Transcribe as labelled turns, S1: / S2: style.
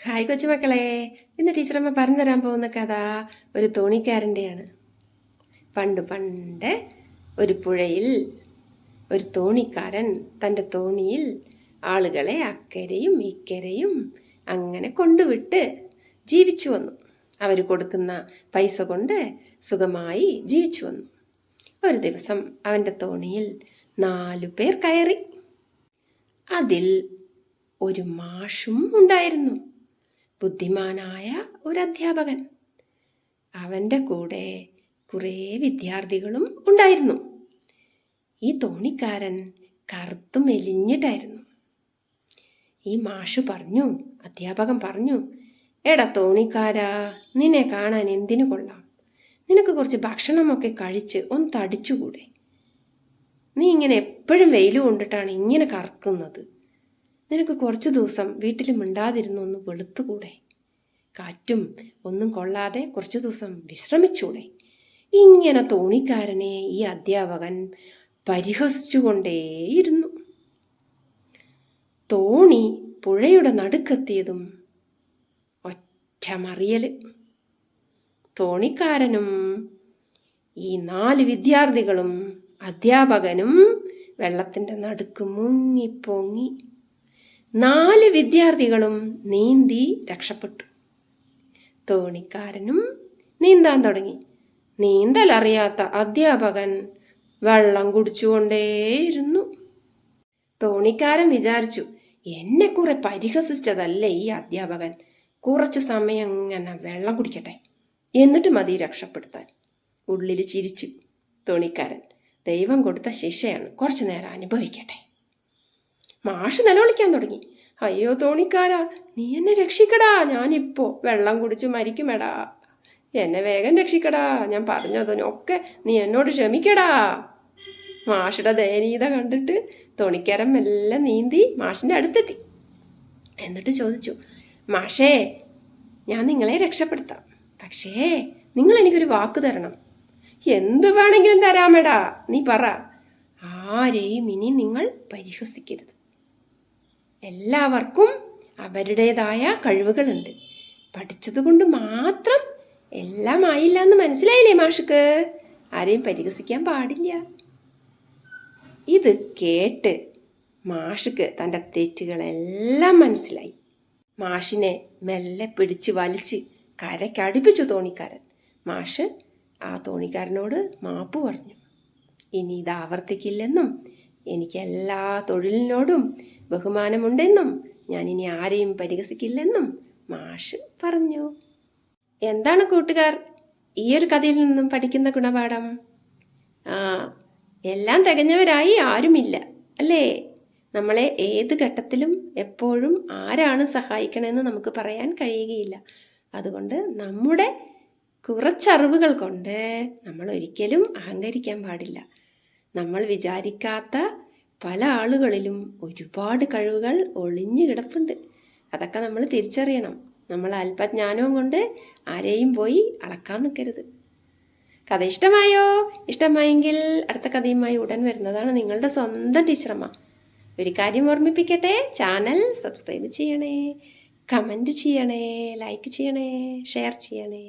S1: Hi കൊച്ചുമക്കളെ, ഇന്ന് ടീച്ചറമ്മ പറഞ്ഞു തരാൻ പോകുന്ന കഥ ഒരു തോണിക്കാരൻ്റെയാണ്. പണ്ട് പണ്ട് ഒരു പുഴയിൽ ഒരു തോണിക്കാരൻ തൻ്റെ തോണിയിൽ ആളുകളെ അക്കരയും ഇക്കരയും അങ്ങനെ കൊണ്ടുവിട്ട് ജീവിച്ചു വന്നു. അവർ കൊടുക്കുന്ന പൈസ കൊണ്ട് സുഖമായി ജീവിച്ചു വന്നു. ഒരു ദിവസം അവൻ്റെ തോണിയിൽ 4 പേർ കയറി. അതിൽ ഒരു മാഷും ഉണ്ടായിരുന്നു, ബുദ്ധിമാനായ ഒരു അധ്യാപകൻ. അവൻ്റെ കൂടെ കുറേ വിദ്യാർത്ഥികളും ഉണ്ടായിരുന്നു. ഈ തോണിക്കാരൻ കറുത്തു മെലിഞ്ഞിട്ടായിരുന്നു. ഈ മാഷ് പറഞ്ഞു, അധ്യാപകൻ പറഞ്ഞു, എടാ തോണിക്കാരാ, നിന്നെ കാണാൻ എന്തിനു കൊള്ളാം? നിനക്ക് കുറച്ച് ഭക്ഷണമൊക്കെ കഴിച്ച് ഒന്ന് തടിച്ചുകൂടെ? നീ ഇങ്ങനെ എപ്പോഴും വെയിൽ കൊണ്ടിട്ടാണ് ഇങ്ങനെ കറക്കുന്നത്. നിനക്ക് കുറച്ചു ദിവസം വീട്ടിൽ മിണ്ടാതിരുന്ന് ഒന്ന് വെളുത്തുകൂടെ? കാറ്റും ഒന്നും കൊള്ളാതെ കുറച്ചു ദിവസം വിശ്രമിച്ചൂടെ? ഇങ്ങനെ തോണിക്കാരനെ ഈ അധ്യാപകൻ പരിഹസിച്ചുകൊണ്ടേയിരുന്നു. തോണി പുഴയുടെ നടുക്കെത്തിയതും ഒറ്റ മറിയല്. തോണിക്കാരനും ഈ 4 വിദ്യാർത്ഥികളും അധ്യാപകനും വെള്ളത്തിൻ്റെ നടുക്ക് മുങ്ങിപ്പൊങ്ങി. 4 വിദ്യാർത്ഥികളും നീന്തി രക്ഷപ്പെട്ടു. തോണിക്കാരനും നീന്താൻ തുടങ്ങി. നീന്തലറിയാത്ത അധ്യാപകൻ വെള്ളം കുടിച്ചുകൊണ്ടേയിരുന്നു. തോണിക്കാരൻ വിചാരിച്ചു, എന്നെ കുറെ പരിഹസിച്ചതല്ലേ ഈ അധ്യാപകൻ, കുറച്ചു സമയം ഇങ്ങനെ വെള്ളം കുടിക്കട്ടെ, എന്നിട്ട് മതി രക്ഷപ്പെടുത്താൻ. ഉള്ളിൽ ചിരിച്ചു തോണിക്കാരൻ. ദൈവം കൊടുത്ത ശിക്ഷയാണ്, കുറച്ചു നേരം അനുഭവിക്കട്ടെ. മാഷ് നിലവിളിക്കാൻ തുടങ്ങി. അയ്യോ തോണിക്കാരാ, നീ എന്നെ രക്ഷിക്കടാ, ഞാനിപ്പോ വെള്ളം കുടിച്ചു മരിക്കുമെടാ, എന്നെ വേഗം രക്ഷിക്കടാ, ഞാൻ പറഞ്ഞതിനൊക്കെ നീ എന്നോട് ക്ഷമിക്കടാ. മാഷുടെ ദയനീയത കണ്ടിട്ട് തോണിക്കാരൻ മെല്ലെ നീന്തി മാഷിന്റെ അടുത്തെത്തി. എന്നിട്ട് ചോദിച്ചു, മാഷേ, ഞാൻ നിങ്ങളെ രക്ഷപ്പെടുത്താം, പക്ഷേ നിങ്ങൾ എനിക്കൊരു വാക്ക് തരണം. എന്ത് വേണമെങ്കിലും തരാമെടാ, നീ പറ. ആരെയും ഇനി നിങ്ങൾ പരിഹസിക്കരുത്. എല്ലാവർക്കും അവരുടേതായ കഴിവുകളുണ്ട്. പഠിച്ചതുകൊണ്ട് മാത്രം എല്ലാം ആയില്ല എന്ന് മനസ്സിലായില്ലേ മാഷക്ക്? ആരെയും പരിഹസിക്കാൻ പാടില്ല. ഇത് കേട്ട് മാഷക്ക് തൻ്റെ തെറ്റുകളെല്ലാം മനസ്സിലായി. മാഷിനെ മെല്ലെ പിടിച്ച് വലിച്ച് കരയ്ക്കടുപ്പിച്ചു തോണിക്കാരൻ. മാഷ് ആ തോണിക്കാരനോട് മാപ്പ് പറഞ്ഞു. ഇനി ഇത് ആവർത്തിക്കില്ലെന്നും എനിക്ക് എല്ലാ തൊഴിലിനോടും ബഹുമാനമുണ്ടെന്നും ഞാൻ ഇനി ആരെയും പരിഹസിക്കില്ലെന്നും മാഷ് പറഞ്ഞു. എന്താണ് കൂട്ടുകാർ ഈ ഒരു കഥയിൽ നിന്നും പഠിക്കുന്ന ഗുണപാഠം? എല്ലാം തികഞ്ഞവരായി ആരുമില്ല, അല്ലേ? നമ്മളെ ഏത് ഘട്ടത്തിലും എപ്പോഴും ആരാണ് സഹായിക്കണമെന്ന് നമുക്ക് പറയാൻ കഴിയുകയില്ല. അതുകൊണ്ട് നമ്മുടെ കുറച്ചറിവുകൾ കൊണ്ട് നമ്മൾ ഒരിക്കലും അഹങ്കരിക്കാൻ പാടില്ല. നമ്മൾ വിചാരിക്കാത്ത പല ആളുകളിലും ഒരുപാട് കഴിവുകൾ ഒളിഞ്ഞു കിടപ്പുണ്ട്. അതൊക്കെ നമ്മൾ തിരിച്ചറിയണം. നമ്മൾ അല്പജ്ഞാനവും കൊണ്ട് ആരെയും പോയി അളക്കാൻ നിൽക്കരുത്. കഥ ഇഷ്ടമായോ? ഇഷ്ടമായെങ്കിൽ അടുത്ത കഥയുമായി ഉടൻ വരുന്നതാണ് നിങ്ങളുടെ സ്വന്തം ടീച്ചറമ്മ. ഒരു കാര്യം ഓർമ്മിപ്പിക്കട്ടെ, ചാനൽ സബ്സ്ക്രൈബ് ചെയ്യണേ, കമൻറ്റ് ചെയ്യണേ, ലൈക്ക് ചെയ്യണേ, ഷെയർ ചെയ്യണേ.